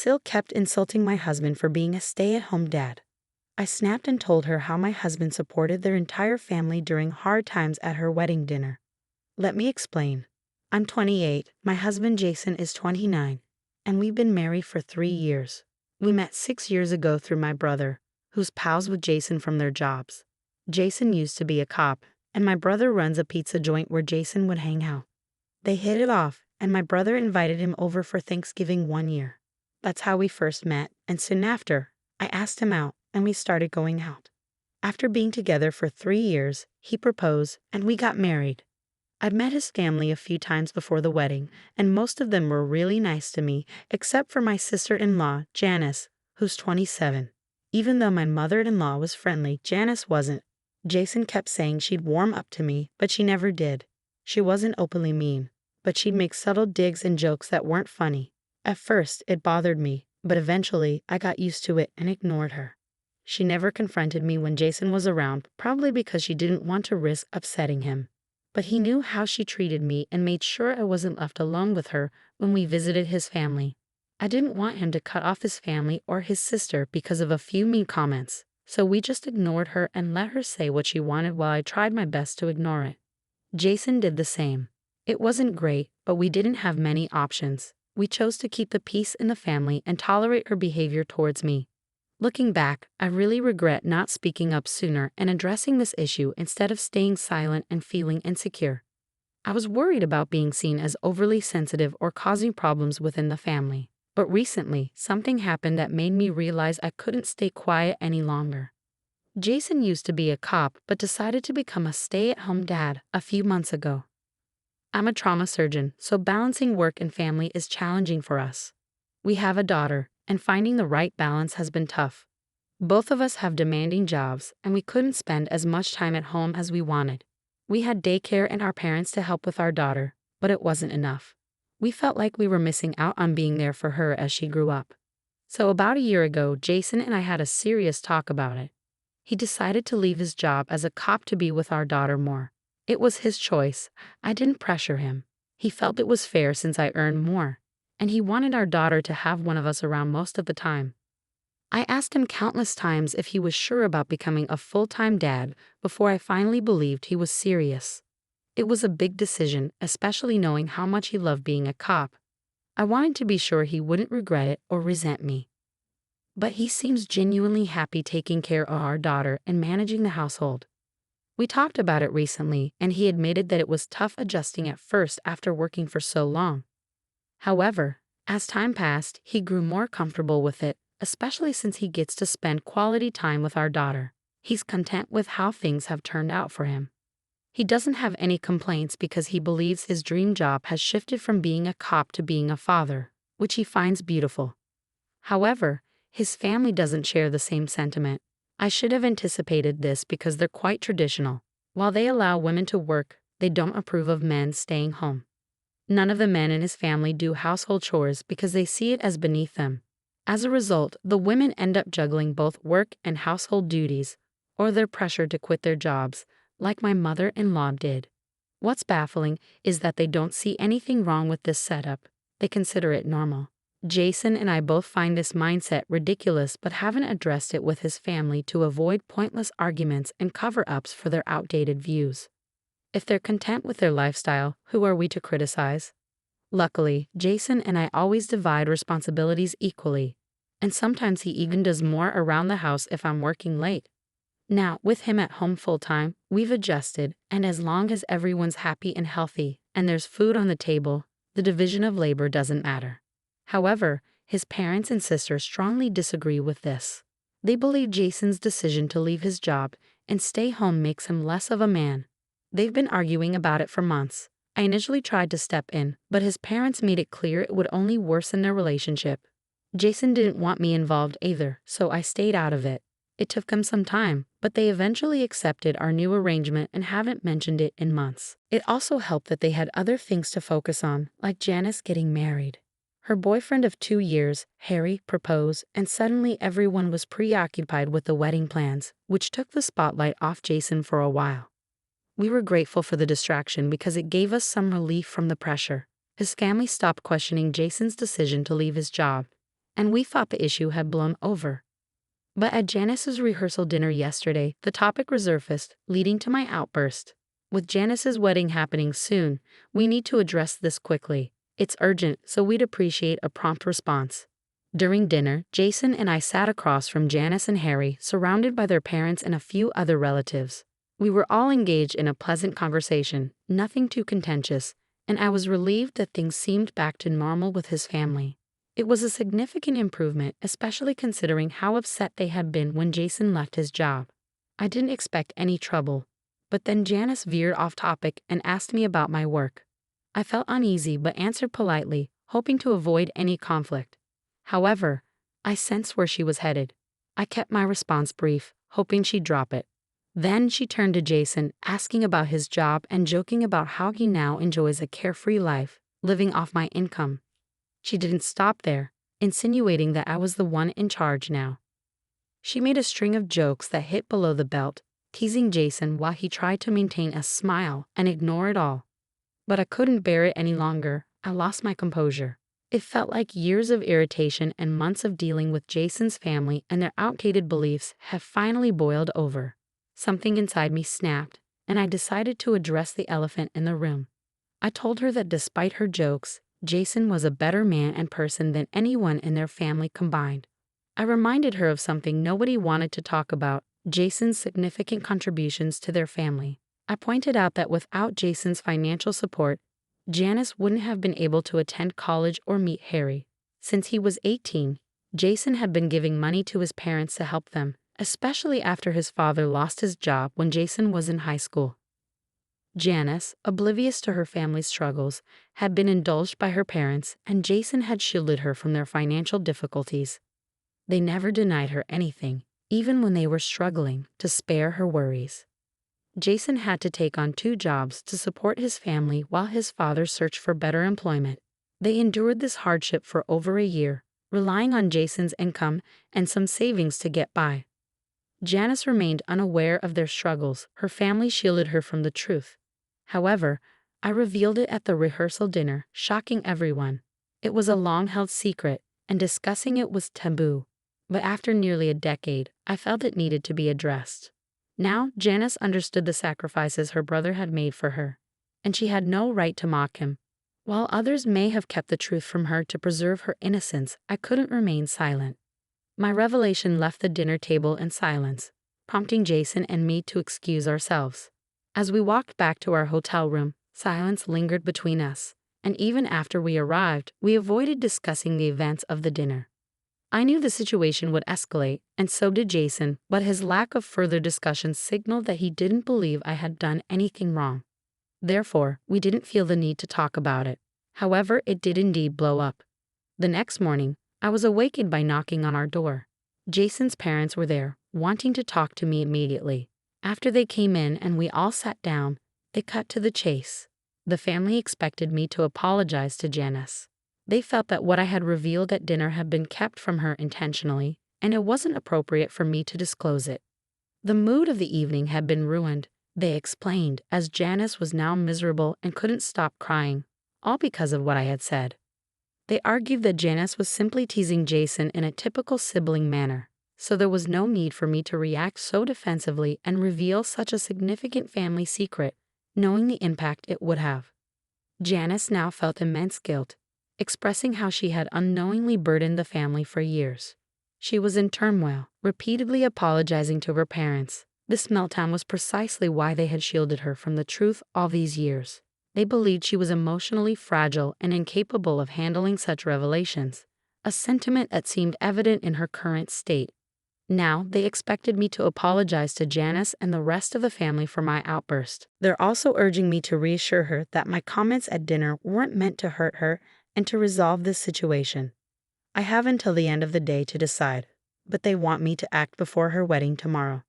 still kept insulting my husband for being a stay-at-home dad. I snapped and told her how my husband supported their entire family during hard times at her wedding dinner. Let me explain. I'm 28, my husband Jason is 29, and we've been married for 3 years. We met 6 years ago through my brother, who's pals with Jason from their jobs. Jason used to be a cop, and my brother runs a pizza joint where Jason would hang out. They hit it off, and my brother invited him over for Thanksgiving one year. That's how we first met, and soon after, I asked him out, and we started going out. After being together for 3 years, he proposed, and we got married. I'd met his family a few times before the wedding, and most of them were really nice to me, except for my sister-in-law, Janice, who's 27. Even though my mother-in-law was friendly, Janice wasn't. Jason kept saying she'd warm up to me, but she never did. She wasn't openly mean, but she'd make subtle digs and jokes that weren't funny. At first, it bothered me, but eventually I got used to it and ignored her. She never confronted me when Jason was around, probably because she didn't want to risk upsetting him. But he knew how she treated me and made sure I wasn't left alone with her when we visited his family. I didn't want him to cut off his family or his sister because of a few mean comments, so we just ignored her and let her say what she wanted while I tried my best to ignore it. Jason did the same. It wasn't great, but we didn't have many options. We chose to keep the peace in the family and tolerate her behavior towards me. Looking back, I really regret not speaking up sooner and addressing this issue instead of staying silent and feeling insecure. I was worried about being seen as overly sensitive or causing problems within the family. But recently, something happened that made me realize I couldn't stay quiet any longer. Jason used to be a cop but decided to become a stay-at-home dad a few months ago. I'm a trauma surgeon, so balancing work and family is challenging for us. We have a daughter, and finding the right balance has been tough. Both of us have demanding jobs, and we couldn't spend as much time at home as we wanted. We had daycare and our parents to help with our daughter, but it wasn't enough. We felt like we were missing out on being there for her as she grew up. So about a year ago, Jason and I had a serious talk about it. He decided to leave his job as a cop to be with our daughter more. It was his choice. I didn't pressure him. He felt it was fair since I earned more, and he wanted our daughter to have one of us around most of the time. I asked him countless times if he was sure about becoming a full-time dad before I finally believed he was serious. It was a big decision, especially knowing how much he loved being a cop. I wanted to be sure he wouldn't regret it or resent me. But he seems genuinely happy taking care of our daughter and managing the household. We talked about it recently, and he admitted that it was tough adjusting at first after working for so long. However, as time passed, he grew more comfortable with it, especially since he gets to spend quality time with our daughter. He's content with how things have turned out for him. He doesn't have any complaints because he believes his dream job has shifted from being a cop to being a father, which he finds beautiful. However, his family doesn't share the same sentiment. I should have anticipated this because they're quite traditional. While they allow women to work, they don't approve of men staying home. None of the men in his family do household chores because they see it as beneath them. As a result, the women end up juggling both work and household duties, or they're pressured to quit their jobs, like my mother-in-law did. What's baffling is that they don't see anything wrong with this setup. They consider it normal. Jason and I both find this mindset ridiculous but haven't addressed it with his family to avoid pointless arguments and cover-ups for their outdated views. If they're content with their lifestyle, who are we to criticize? Luckily, Jason and I always divide responsibilities equally, and sometimes he even does more around the house if I'm working late. Now, with him at home full-time, we've adjusted, and as long as everyone's happy and healthy, and there's food on the table, the division of labor doesn't matter. However, his parents and sister strongly disagree with this. They believe Jason's decision to leave his job and stay home makes him less of a man. They've been arguing about it for months. I initially tried to step in, but his parents made it clear it would only worsen their relationship. Jason didn't want me involved either, so I stayed out of it. It took them some time, but they eventually accepted our new arrangement and haven't mentioned it in months. It also helped that they had other things to focus on, like Janice getting married. Her boyfriend of 2 years, Harry, proposed, and suddenly everyone was preoccupied with the wedding plans, which took the spotlight off Jason for a while. We were grateful for the distraction because it gave us some relief from the pressure. His family stopped questioning Jason's decision to leave his job, and we thought the issue had blown over. But at Janice's rehearsal dinner yesterday, the topic resurfaced, leading to my outburst. With Janice's wedding happening soon, we need to address this quickly. It's urgent, so we'd appreciate a prompt response. During dinner, Jason and I sat across from Janice and Harry, surrounded by their parents and a few other relatives. We were all engaged in a pleasant conversation, nothing too contentious, and I was relieved that things seemed back to normal with his family. It was a significant improvement, especially considering how upset they had been when Jason left his job. I didn't expect any trouble, but then Janice veered off topic and asked me about my work. I felt uneasy but answered politely, hoping to avoid any conflict. However, I sensed where she was headed. I kept my response brief, hoping she'd drop it. Then she turned to Jason, asking about his job and joking about how he now enjoys a carefree life, living off my income. She didn't stop there, insinuating that I was the one in charge now. She made a string of jokes that hit below the belt, teasing Jason while he tried to maintain a smile and ignore it all. But I couldn't bear it any longer. I lost my composure. It felt like years of irritation and months of dealing with Jason's family and their outdated beliefs have finally boiled over. Something inside me snapped, and I decided to address the elephant in the room. I told her that despite her jokes, Jason was a better man and person than anyone in their family combined. I reminded her of something nobody wanted to talk about, Jason's significant contributions to their family. I pointed out that without Jason's financial support, Janice wouldn't have been able to attend college or meet Harry. Since he was 18, Jason had been giving money to his parents to help them, especially after his father lost his job when Jason was in high school. Janice, oblivious to her family's struggles, had been indulged by her parents, and Jason had shielded her from their financial difficulties. They never denied her anything, even when they were struggling, to spare her worries. Jason had to take on 2 jobs to support his family while his father searched for better employment. They endured this hardship for over a year, relying on Jason's income and some savings to get by. Janice remained unaware of their struggles. Her family shielded her from the truth. However, I revealed it at the rehearsal dinner, shocking everyone. It was a long-held secret, and discussing it was taboo. But after nearly a decade, I felt it needed to be addressed. Now, Janice understood the sacrifices her brother had made for her, and she had no right to mock him. While others may have kept the truth from her to preserve her innocence, I couldn't remain silent. My revelation left the dinner table in silence, prompting Jason and me to excuse ourselves. As we walked back to our hotel room, silence lingered between us, and even after we arrived, we avoided discussing the events of the dinner. I knew the situation would escalate, and so did Jason, but his lack of further discussion signaled that he didn't believe I had done anything wrong. Therefore, we didn't feel the need to talk about it. However, it did indeed blow up. The next morning, I was awakened by knocking on our door. Jason's parents were there, wanting to talk to me immediately. After they came in and we all sat down, they cut to the chase. The family expected me to apologize to Janice. They felt that what I had revealed at dinner had been kept from her intentionally, and it wasn't appropriate for me to disclose it. The mood of the evening had been ruined, they explained, as Janice was now miserable and couldn't stop crying, all because of what I had said. They argued that Janice was simply teasing Jason in a typical sibling manner, so there was no need for me to react so defensively and reveal such a significant family secret, knowing the impact it would have. Janice now felt immense guilt, expressing how she had unknowingly burdened the family for years. She was in turmoil, repeatedly apologizing to her parents. This meltdown was precisely why they had shielded her from the truth all these years. They believed she was emotionally fragile and incapable of handling such revelations, a sentiment that seemed evident in her current state. Now, they expected me to apologize to Janice and the rest of the family for my outburst. They're also urging me to reassure her that my comments at dinner weren't meant to hurt her and to resolve this situation. I have until the end of the day to decide, but they want me to act before her wedding tomorrow.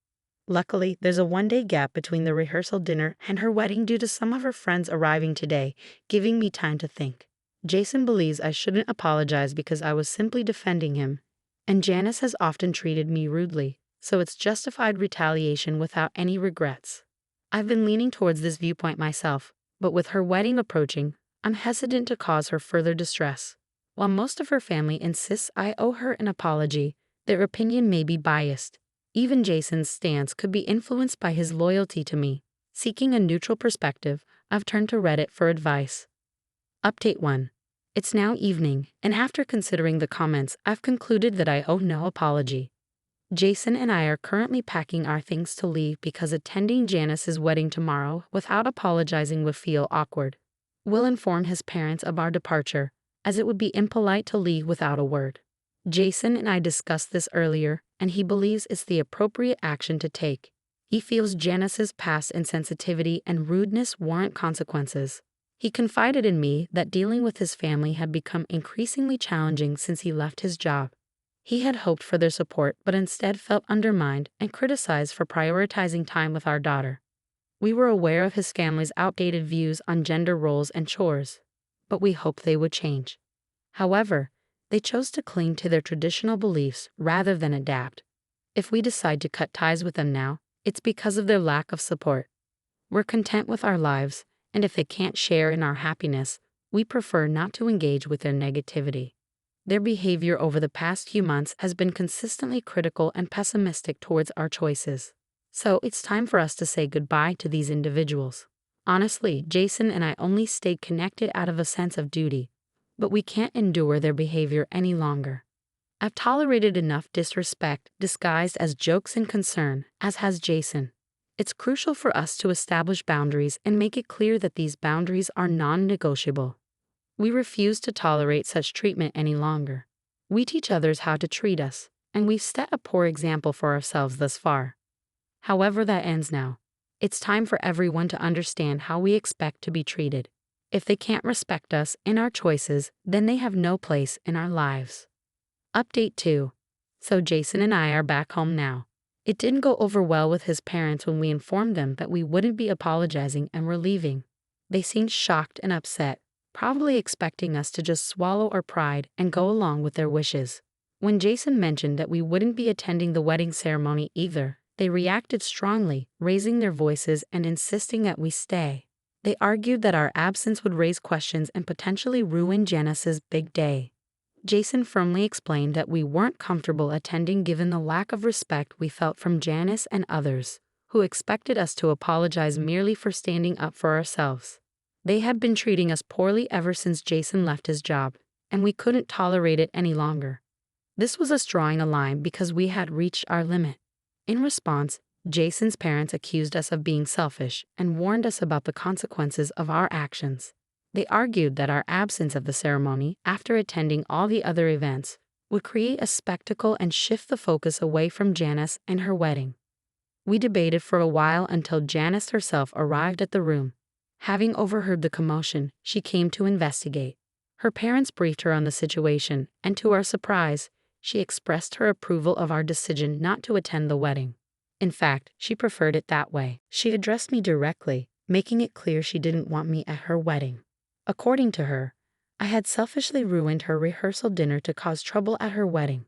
Luckily, there's a 1-day gap between the rehearsal dinner and her wedding due to some of her friends arriving today, giving me time to think. Jason believes I shouldn't apologize because I was simply defending him, and Janice has often treated me rudely, so it's justified retaliation without any regrets. I've been leaning towards this viewpoint myself, but with her wedding approaching, I'm hesitant to cause her further distress. While most of her family insists I owe her an apology, their opinion may be biased. Even Jason's stance could be influenced by his loyalty to me. Seeking a neutral perspective, I've turned to Reddit for advice. Update 1. It's now evening, and after considering the comments, I've concluded that I owe no apology. Jason and I are currently packing our things to leave because attending Janice's wedding tomorrow without apologizing would feel awkward. We'll inform his parents of our departure, as it would be impolite to leave without a word. Jason and I discussed this earlier, and he believes it's the appropriate action to take. He feels Janice's past insensitivity and rudeness warrant consequences. He confided in me that dealing with his family had become increasingly challenging since he left his job. He had hoped for their support but instead felt undermined and criticized for prioritizing time with our daughter. We were aware of his family's outdated views on gender roles and chores, but we hoped they would change. However, they chose to cling to their traditional beliefs rather than adapt. If we decide to cut ties with them now, it's because of their lack of support. We're content with our lives, and if they can't share in our happiness, we prefer not to engage with their negativity. Their behavior over the past few months has been consistently critical and pessimistic towards our choices. So it's time for us to say goodbye to these individuals. Honestly, Jason and I only stayed connected out of a sense of duty, but we can't endure their behavior any longer. I've tolerated enough disrespect disguised as jokes and concern, as has Jason. It's crucial for us to establish boundaries and make it clear that these boundaries are non-negotiable. We refuse to tolerate such treatment any longer. We teach others how to treat us, and we've set a poor example for ourselves thus far. However that ends now, it's time for everyone to understand how we expect to be treated. If they can't respect us and our choices, then they have no place in our lives. Update 2. So Jason and I are back home now. It didn't go over well with his parents when we informed them that we wouldn't be apologizing and were leaving. They seemed shocked and upset, probably expecting us to just swallow our pride and go along with their wishes. When Jason mentioned that we wouldn't be attending the wedding ceremony either, they reacted strongly, raising their voices and insisting that we stay. They argued that our absence would raise questions and potentially ruin Janice's big day. Jason firmly explained that we weren't comfortable attending given the lack of respect we felt from Janice and others, who expected us to apologize merely for standing up for ourselves. They had been treating us poorly ever since Jason left his job, and we couldn't tolerate it any longer. This was us drawing a line because we had reached our limit. In response, Jason's parents accused us of being selfish and warned us about the consequences of our actions. They argued that our absence of the ceremony, after attending all the other events, would create a spectacle and shift the focus away from Janice and her wedding. We debated for a while until Janice herself arrived at the room. Having overheard the commotion, she came to investigate. Her parents briefed her on the situation, and to our surprise, she expressed her approval of our decision not to attend the wedding. In fact, she preferred it that way. She addressed me directly, making it clear she didn't want me at her wedding. According to her, I had selfishly ruined her rehearsal dinner to cause trouble at her wedding.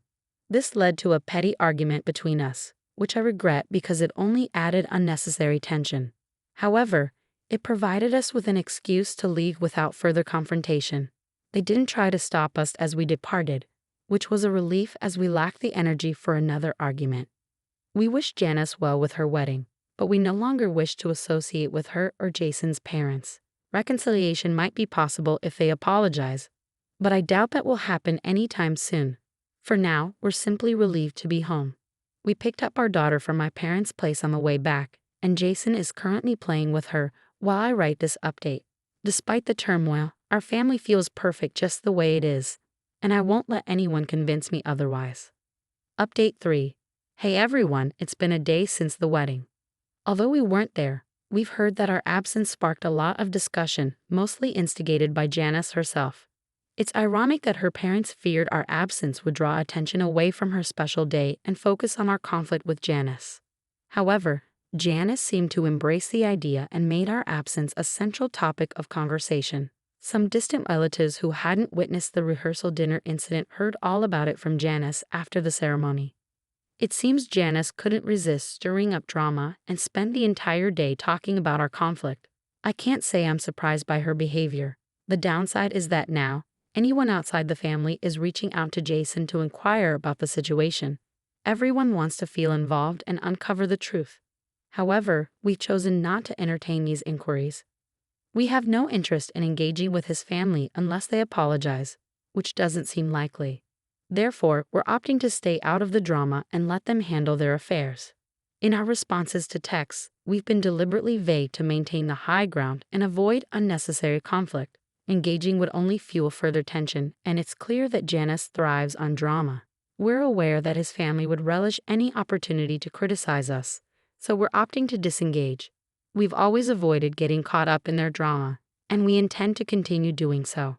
This led to a petty argument between us, which I regret because it only added unnecessary tension. However, it provided us with an excuse to leave without further confrontation. They didn't try to stop us as we departed, which was a relief as we lacked the energy for another argument. We wished Janice well with her wedding, but we no longer wished to associate with her or Jason's parents. Reconciliation might be possible if they apologize, but I doubt that will happen anytime soon. For now, we're simply relieved to be home. We picked up our daughter from my parents' place on the way back, and Jason is currently playing with her while I write this update. Despite the turmoil, our family feels perfect just the way it is, and I won't let anyone convince me otherwise. Update 3. Hey everyone, it's been a day since the wedding. Although we weren't there, we've heard that our absence sparked a lot of discussion, mostly instigated by Janice herself. It's ironic that her parents feared our absence would draw attention away from her special day and focus on our conflict with Janice. However, Janice seemed to embrace the idea and made our absence a central topic of conversation. Some distant relatives who hadn't witnessed the rehearsal dinner incident heard all about it from Janice after the ceremony. It seems Janice couldn't resist stirring up drama and spent the entire day talking about our conflict. I can't say I'm surprised by her behavior. The downside is that now, Anyone outside the family is reaching out to Jason to inquire about the situation. Everyone wants to feel involved and uncover the truth. However, we've chosen not to entertain these inquiries. We have no interest in engaging with his family unless they apologize, which doesn't seem likely. Therefore, we're opting to stay out of the drama and let them handle their affairs. In our responses to texts, we've been deliberately vague to maintain the high ground and avoid unnecessary conflict. Engaging would only fuel further tension, and it's clear that Janice thrives on drama. We're aware that his family would relish any opportunity to criticize us, so we're opting to disengage. We've always avoided getting caught up in their drama, and we intend to continue doing so.